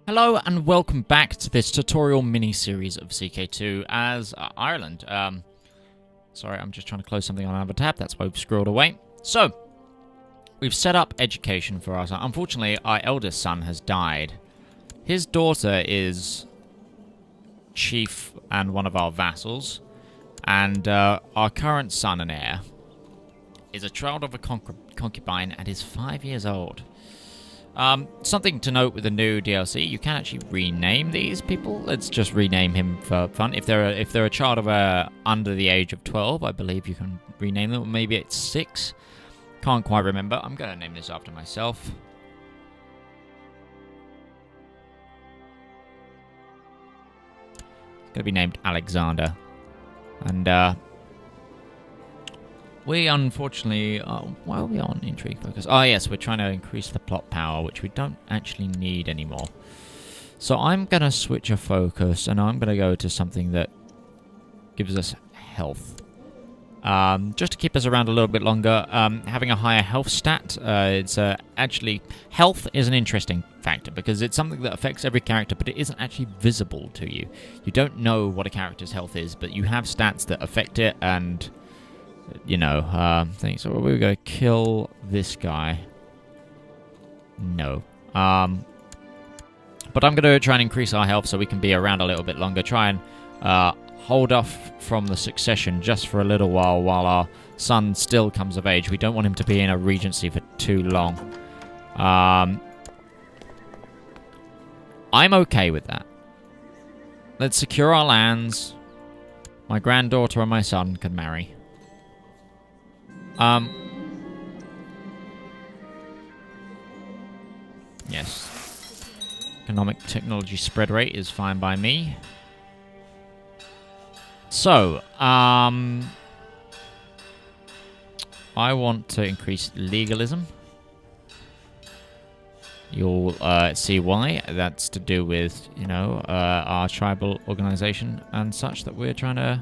Hello and welcome back to this tutorial mini-series of CK2 as Ireland. Sorry, I'm just trying to close something on another tab, that's why we've scrolled away. So, we've set up education for our son. Unfortunately, our eldest son has died. His daughter is chief and one of our vassals, and our current son and heir is a child of a concubine and is 5 years old. Something to note with the new DLC, you can actually rename these people. Let's just rename him for fun. If they're a child of under the age of 12, I believe you can rename them. Or maybe it's 6. Can't quite remember. I'm going to name this after myself. It's going to be named Alexander. And we unfortunately, why are we on intrigue focus? Oh yes, we're trying to increase the plot power, which we don't actually need anymore. So I'm going to switch a focus, and I'm going to go to something that gives us health. Just to keep us around a little bit longer, having a higher health stat, actually, health is an interesting factor, because it's something that affects every character, but it isn't actually visible to you. You don't know what a character's health is, but you have stats that affect it, and you know, things. So we're going to kill this guy. No. But I'm going to try and increase our health so we can be around a little bit longer. Try and hold off from the succession just for a little while our son still comes of age. We don't want him to be in a regency for too long. I'm okay with that. Let's secure our lands. My granddaughter and my son can marry. Yes. Economic technology spread rate is fine by me. So, I want to increase legalism. You'll see why. That's to do with, you know, our tribal organization and such that we're trying to...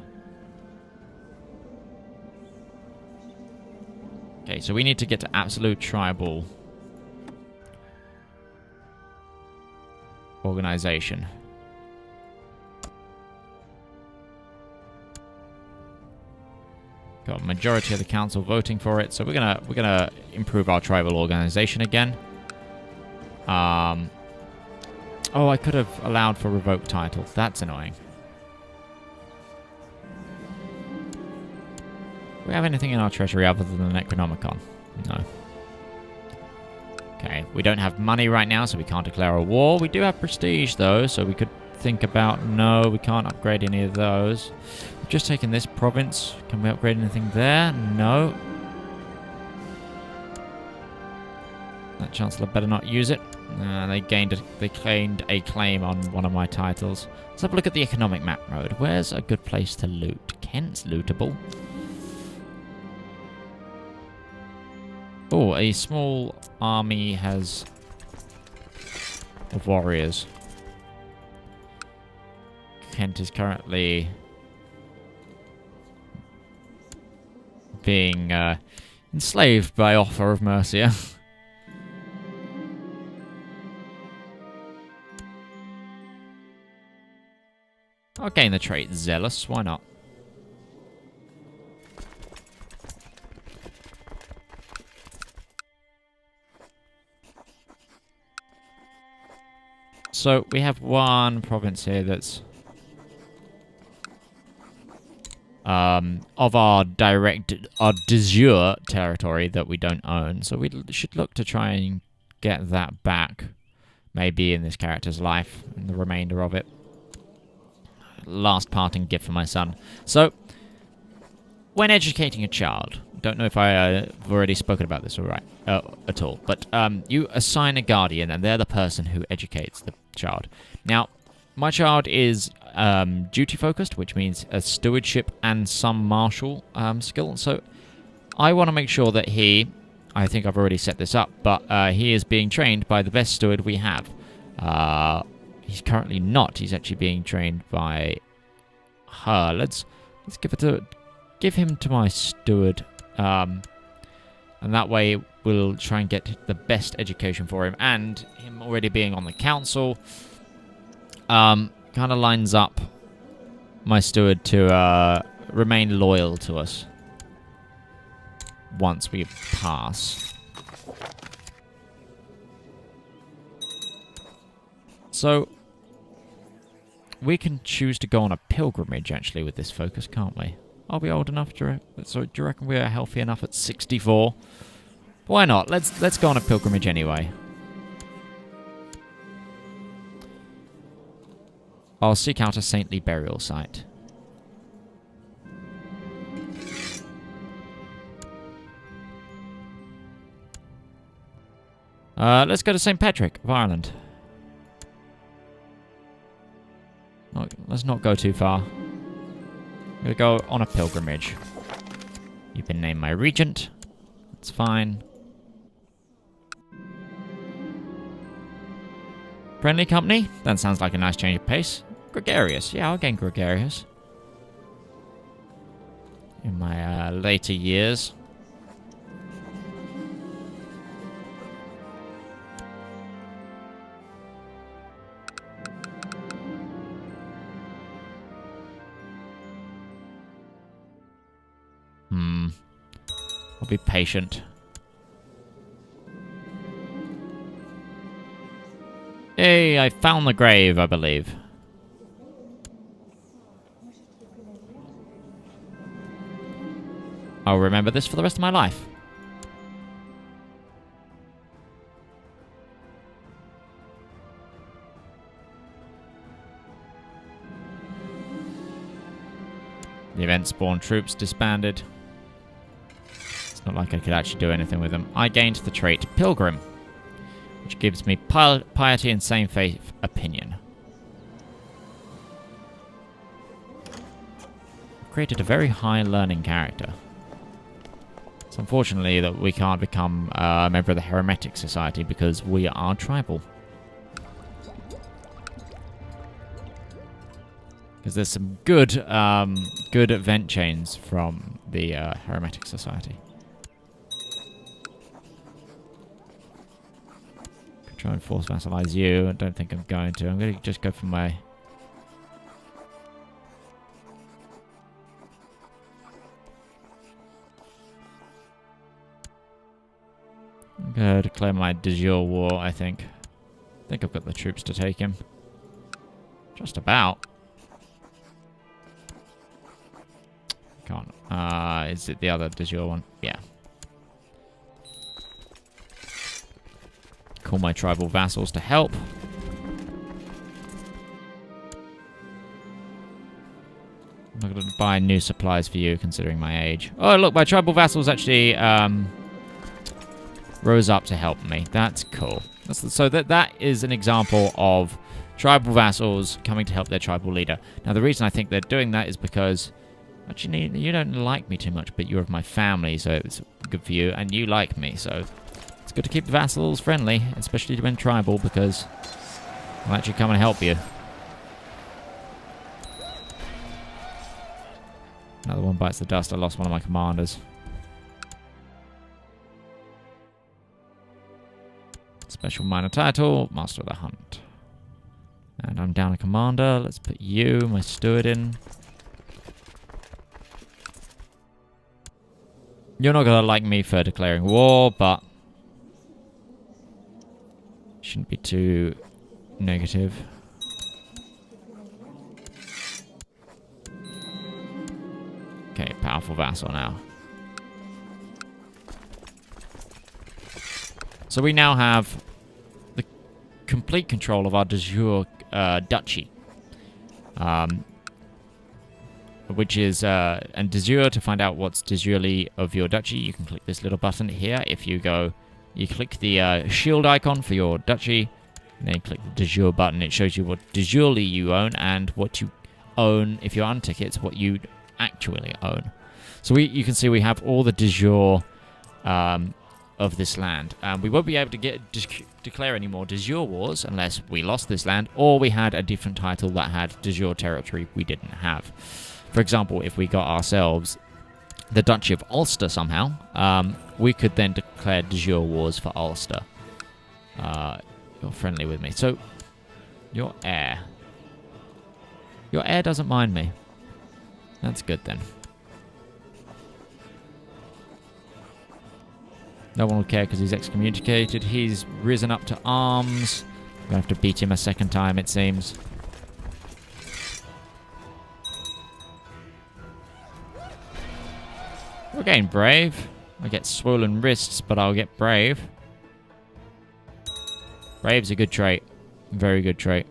Okay, so we need to get to absolute tribal organization. Got a majority of the council voting for it, so we're gonna improve our tribal organization again. Oh, I could have allowed for revoked titles. That's annoying. Do we have anything in our treasury other than the Necronomicon? No. Okay, we don't have money right now, so we can't declare a war. We do have prestige, though, so we could think about... No, we can't upgrade any of those. We've just taken this province. Can we upgrade anything there? No. That Chancellor better not use it. They claimed a claim on one of my titles. Let's have a look at the economic map mode. Where's a good place to loot? Kent's lootable. Oh, a small army of warriors. Kent is currently being enslaved by offer of Mercia. I'll gain the trait Zealous, why not? So, we have one province here that's of our de jure territory that we don't own. So we should look to try and get that back, maybe in this character's life, and the remainder of it. Last parting gift for my son. So, when educating a child, don't know if I've already spoken about this at all, but you assign a guardian, and they're the person who educates the child. Now, my child is duty-focused, which means a stewardship and some martial skill, so I want to make sure that I think I've already set this up, but he is being trained by the best steward we have. He's currently not. He's actually being trained by her. Let's give him to my steward, and that way we'll try and get the best education for him. And him already being on the council, kind of lines up my steward to remain loyal to us once we pass. So we can choose to go on a pilgrimage actually with this focus, can't we? Are we old enough to? So do you reckon we are healthy enough at 64? Why not? Let's go on a pilgrimage anyway. I'll seek out a saintly burial site. Let's go to St. Patrick of Ireland. Let's not go too far. We'll go on a pilgrimage. You've been named my regent. That's fine. Friendly company? That sounds like a nice change of pace. Gregarious. Yeah, I'll gain gregarious. In my later years. I'll be patient. Hey, I found the grave, I believe. I'll remember this for the rest of my life. The event spawned troops disbanded. It's not like I could actually do anything with them. I gained the trait Pilgrim, which gives me piety and same faith opinion. I've created a very high learning character. It's unfortunately that we can't become a member of the Hermetic Society because we are tribal. Because there's some good event chains from the Hermetic Society. Could try and force vassalize you. I don't think I'm going to. I'm going to just go for my... I'm going to declare my de jure war, I think. I think I've got the troops to take him. Just about. Can't. Is it the other de jure one? Yeah. Call my tribal vassals to help. I'm not going to buy new supplies for you, considering my age. Oh, look, my tribal vassals actually rose up to help me. That's cool. So that is an example of tribal vassals coming to help their tribal leader. Now, the reason I think they're doing that is because... Actually, you don't like me too much, but you're of my family, so it's good for you, and you like me, so it's good to keep the vassals friendly, especially when tribal, because I'll actually come and help you. Another one bites the dust. I lost one of my commanders. Special minor title, Master of the Hunt. And I'm down a commander. Let's put you, my steward, in. You're not going to like me for declaring war, but shouldn't be too negative. Okay, powerful vassal now. So we now have the complete control of our de jure duchy. Which is, and de jure, to find out what's de jurely of your duchy, you can click this little button here. If you go, you click the shield icon for your duchy, and then you click the de jure button. It shows you what de jurely you own, and what you own, if you're on tickets, what you actually own. So you can see we have all the de jure of this land. We won't be able to declare any more de jure wars unless we lost this land, or we had a different title that had de jure territory we didn't have. For example, if we got ourselves the Duchy of Ulster somehow, we could then declare de jure wars for Ulster. You're friendly with me. So, your heir. Your heir doesn't mind me. That's good then. No one will care because he's excommunicated. He's risen up to arms. I'm going to have to beat him a second time, it seems. We're getting brave. I get swollen wrists, but I'll get brave. Brave's a good trait. Very good trait.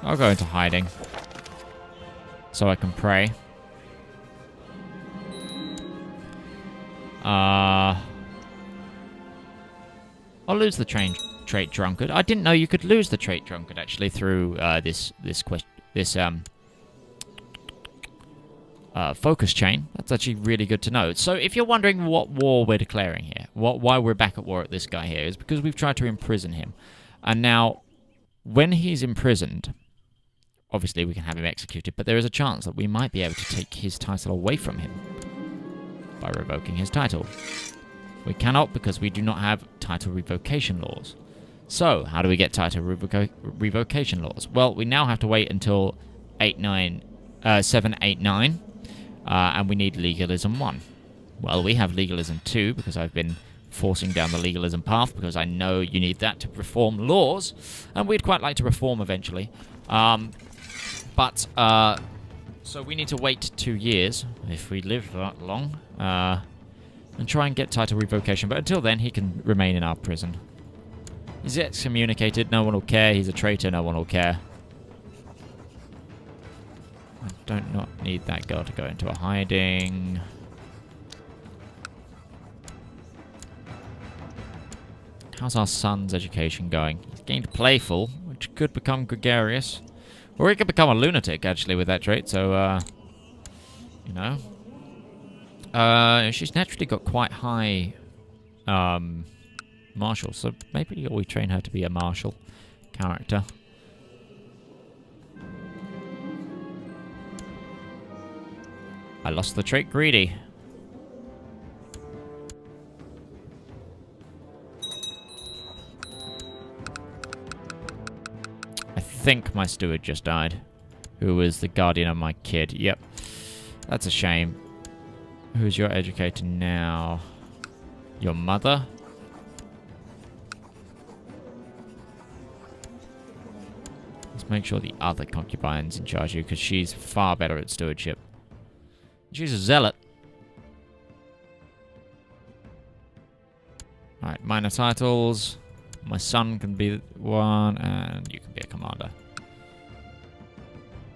I'll go into hiding. So I can pray. I'll lose the trait drunkard. I didn't know you could lose the trait drunkard actually through this focus chain. That's actually really good to know. So if you're wondering what war we're declaring here, why we're back at war at this guy here, is because we've tried to imprison him. And now, when he's imprisoned, obviously we can have him executed, but there is a chance that we might be able to take his title away from him by revoking his title. We cannot because we do not have title revocation laws. So, how do we get title revocation laws? Well, we now have to wait until 789, and we need legalism 1. Well, we have legalism 2 because I've been forcing down the legalism path because I know you need that to reform laws, and we'd quite like to reform eventually. So we need to wait 2 years, if we live that long, and try and get title revocation. But until then, he can remain in our prison. He's excommunicated, no one will care. He's a traitor, no one will care. I don't not need that girl to go into a hiding. How's our son's education going? He's getting playful, which could become gregarious. Or he could become a lunatic, actually, with that trait, so, you know. She's naturally got quite high, martial, so maybe we train her to be a martial character. I lost the trait greedy. I think my steward just died, who was the guardian of my kid. Yep, that's a shame. Who's your educator now? Your mother? Let's make sure the other concubine's in charge of you, because she's far better at stewardship. She's a zealot. Alright, minor titles. My son can be one, and you can be a commander.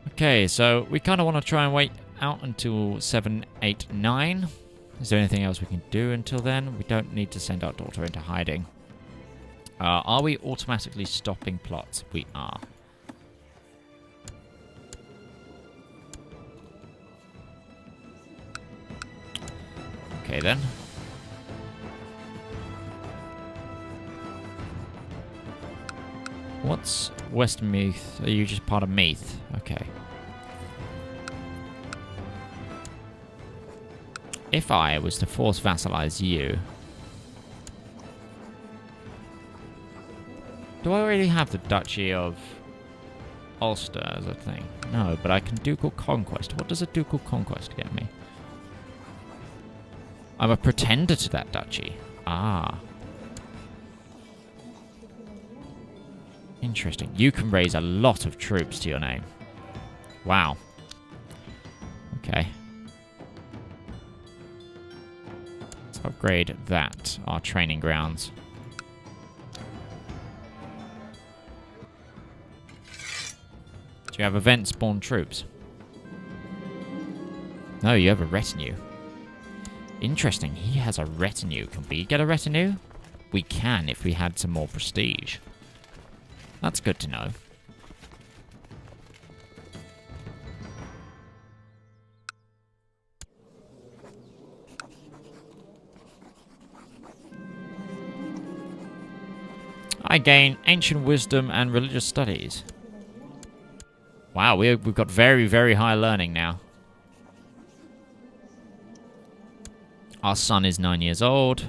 Okay, so we kind of want to try and wait out until 789. Is there anything else we can do until then? We don't need to send our daughter into hiding. Are we automatically stopping plots? We are. Okay then. What's Westmeath? Are you just part of Meath? Okay. If I was to force vassalize you... Do I already have the Duchy of Ulster as a thing? No, but I can Ducal Conquest. What does a Ducal Conquest get me? I'm a pretender to that duchy. Ah. Interesting. You can raise a lot of troops to your name. Wow. Okay. Let's upgrade that, our training grounds. Do you have event-spawned troops? No, you have a retinue. Interesting, he has a retinue. Can we get a retinue? We can if we had some more prestige. That's good to know. I gain ancient wisdom and religious studies. Wow, we've got very, very high learning now. Our son is 9 years old.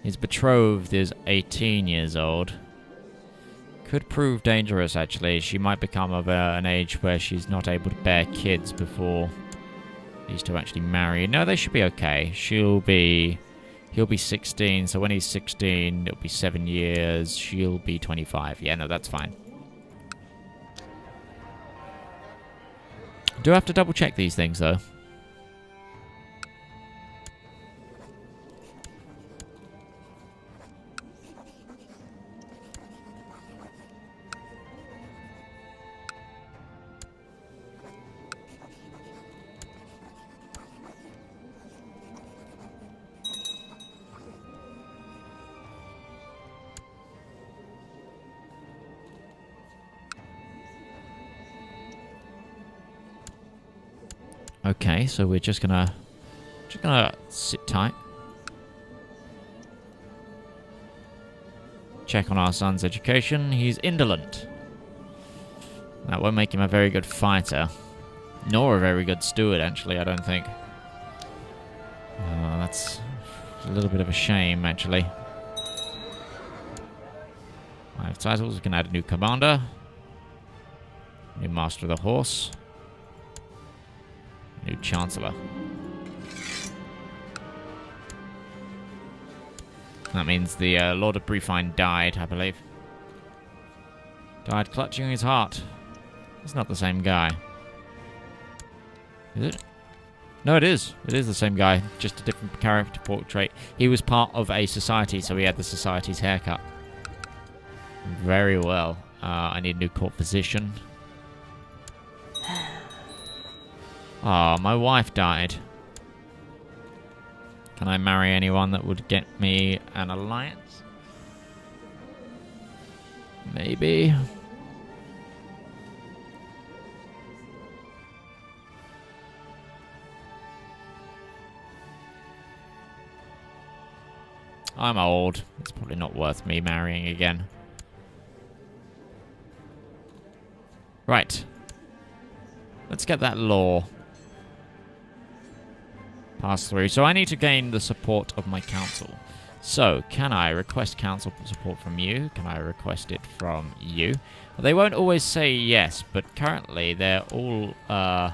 His betrothed is 18 years old. Could prove dangerous, actually. She might become of an age where she's not able to bear kids before these two actually marry. No, they should be okay. He'll be 16, so when he's 16, it'll be 7 years. She'll be 25. Yeah, no, that's fine. Do have to double check these things, though. Okay, so we're just gonna sit tight. Check on our son's education. He's indolent. That won't make him a very good fighter. Nor a very good steward, actually, I don't think. That's a little bit of a shame, actually. 5 titles. We can add a new commander. New master of the horse. New Chancellor. That means the Lord of Briefine died, I believe. Died clutching his heart. It's not the same guy. Is it? No, it is. It is the same guy, just a different character portrait. He was part of a society, so he had the society's haircut. Very well. I need a new court physician. Oh, my wife died. Can I marry anyone that would get me an alliance? Maybe. I'm old. It's probably not worth me marrying again. Right. Let's get that law. Pass through. So I need to gain the support of my council. So, can I request council support from you? Can I request it from you? Well, they won't always say yes, but currently they're all on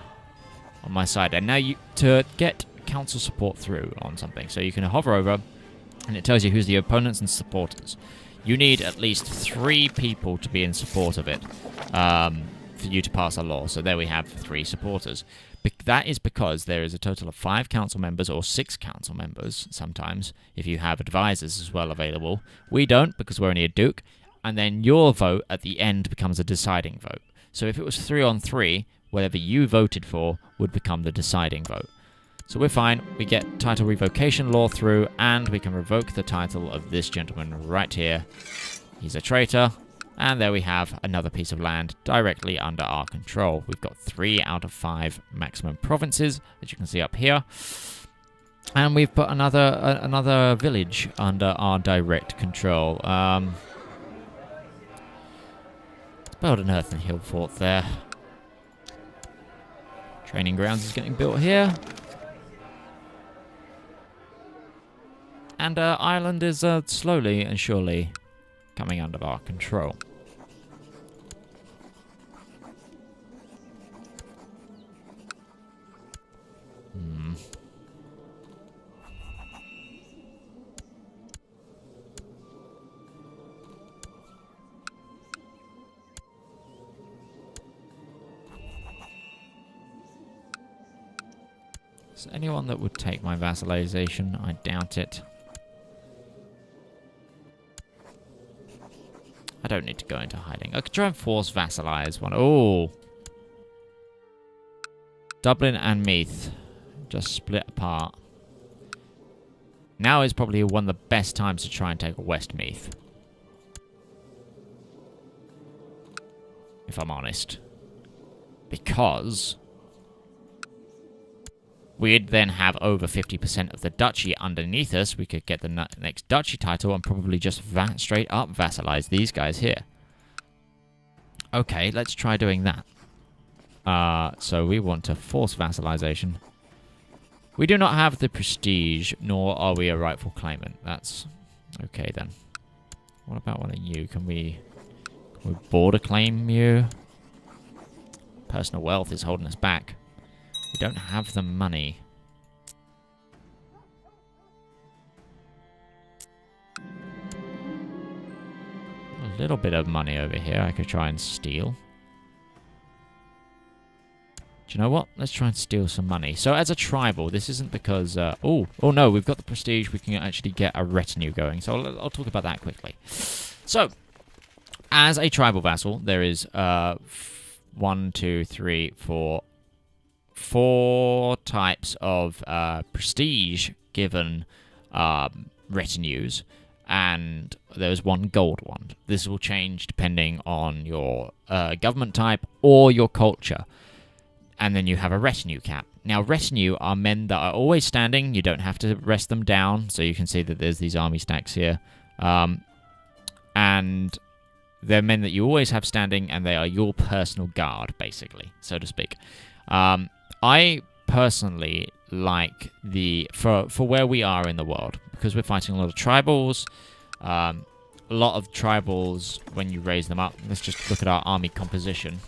my side. And now to get council support through on something, so you can hover over, and it tells you who's the opponents and supporters. You need at least 3 people to be in support of it for you to pass a law. So there we have 3 supporters. That is because there is a total of 5 council members or 6 council members sometimes, if you have advisors as well available. We don't, because we're only a duke, and then your vote at the end becomes a deciding vote. So if it was 3 on 3, whatever you voted for would become the deciding vote. So we're fine. We get title revocation law through, and we can revoke the title of this gentleman right here. He's a traitor. And there we have another piece of land directly under our control. We've got 3 out of 5 maximum provinces, as you can see up here. And we've put another village under our direct control. Let's build an earthen hill fort there. Training grounds is getting built here. And Ireland is slowly and surely coming under our control. Is there anyone that would take my vassalization? I doubt it. I don't need to go into hiding. I could try and force vassalize one. Oh! Dublin and Meath just split apart. Now is probably one of the best times to try and take Westmeath. If I'm honest. Because we'd then have over 50% of the duchy underneath us. We could get the next duchy title and probably just straight up vassalize these guys here. Okay, let's try doing that. So we want to force vassalization. We do not have the prestige, nor are we a rightful claimant. That's okay then. What about one of you? Can we border claim you? Personal wealth is holding us back. We don't have the money. A little bit of money over here I could try and steal. Do you know what? Let's try and steal some money. So as a tribal, this isn't because... oh no, we've got the prestige. We can actually get a retinue going. So I'll talk about that quickly. So, as a tribal vassal, there is 1, 2, 3, 4... 4 types of prestige given retinues. And there's 1 gold one. This will change depending on your government type or your culture. And then you have a retinue cap. Now, retinue are men that are always standing. You don't have to rest them down. So you can see that there's these army stacks here. And they're men that you always have standing, and they are your personal guard, basically, so to speak. I personally like for where we are in the world, because we're fighting a lot of tribals. A lot of tribals, when you raise them up, let's just look at our army composition.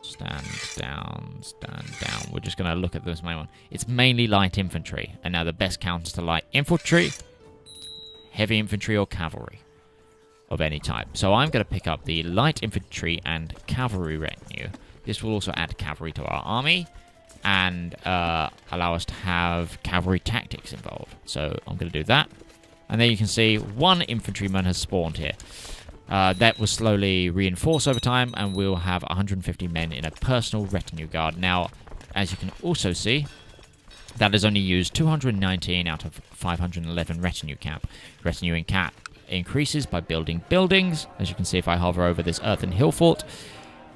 Stand down, stand down. We're just going to look at this main one. It's mainly light infantry. And now the best counters to light infantry, heavy infantry or cavalry of any type. So I'm going to pick up the light infantry and cavalry retinue. This will also add cavalry to our army and allow us to have cavalry tactics involved. So I'm going to do that. And there you can see 1 infantryman has spawned here. That will slowly reinforce over time, and we'll have 150 men in a personal retinue guard. Now, as you can also see, that has only used 219 out of 511 retinue cap. Retinue in cap increases by building buildings. As you can see, if I hover over this earthen hill fort,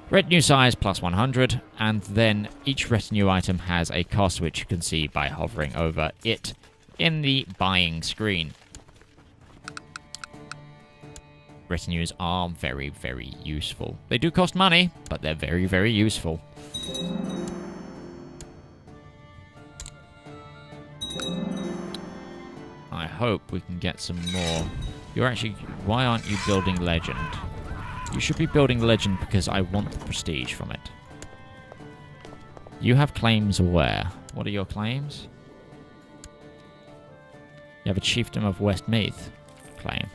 retinue size plus 100, and then each retinue item has a cost, which you can see by hovering over it in the buying screen. Retinues are very, very useful. They do cost money, but they're very, very useful. I hope we can get some more. You're actually... Why aren't you building legend? You should be building legend because I want the prestige from it. You have claims where? What are your claims? You have a chiefdom of Westmeath claim.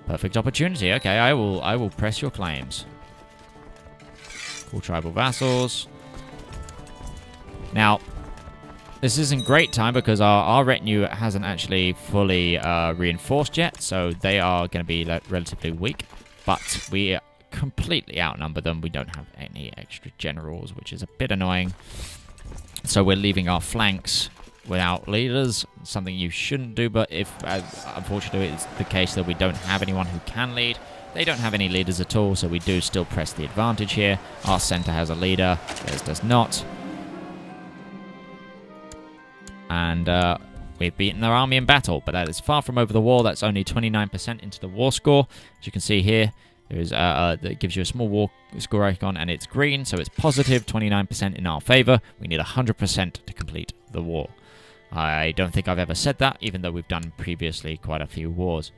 Perfect opportunity. Okay, I will press your claims. Cool tribal vassals. Now, this isn't great time because our retinue hasn't actually fully reinforced yet, so they are going to be relatively weak. But we completely outnumber them. We don't have any extra generals, which is a bit annoying. So we're leaving our flanks without leaders, something you shouldn't do, but if, unfortunately, it's the case that we don't have anyone who can lead. They don't have any leaders at all, so we do still press the advantage here. Our center has a leader, theirs does not. And we've beaten their army in battle, but that is far from over the wall. That's only 29% into the war score. As you can see here, there is that gives you a small war score icon, and it's green, so it's positive 29% in our favor. We need 100% to complete the war. I don't think I've ever said that, even though we've done previously quite a few wars.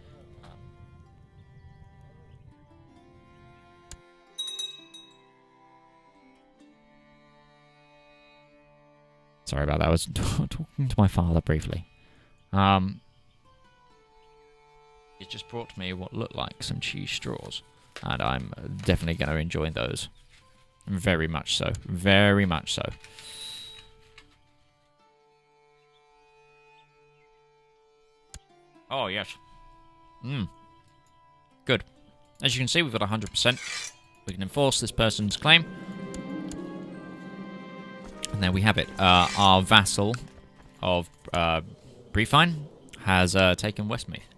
Sorry about that. I was talking to my father briefly. It just brought me what looked like some cheese straws, and I'm definitely going to enjoy those. Very much so. Very much so. Oh, yes. Good. As you can see, we've got 100%. We can enforce this person's claim. And there we have it. Our vassal of Briefine has taken Westmeath.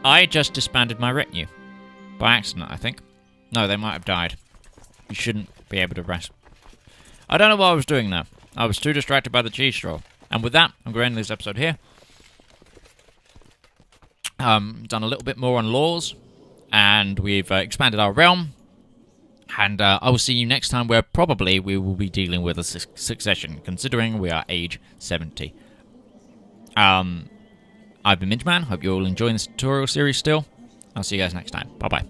I just disbanded my retinue. By accident, I think. No, they might have died. You shouldn't be able to rest. I don't know what I was doing there. I was too distracted by the cheese straw. And with that, I'm going to end this episode here. Done a little bit more on laws. and we've expanded our realm. And I will see you next time, where probably we will be dealing with a succession, considering we are age 70. I've been Midgeman. Hope you're all enjoying this tutorial series still. I'll see you guys next time. Bye-bye.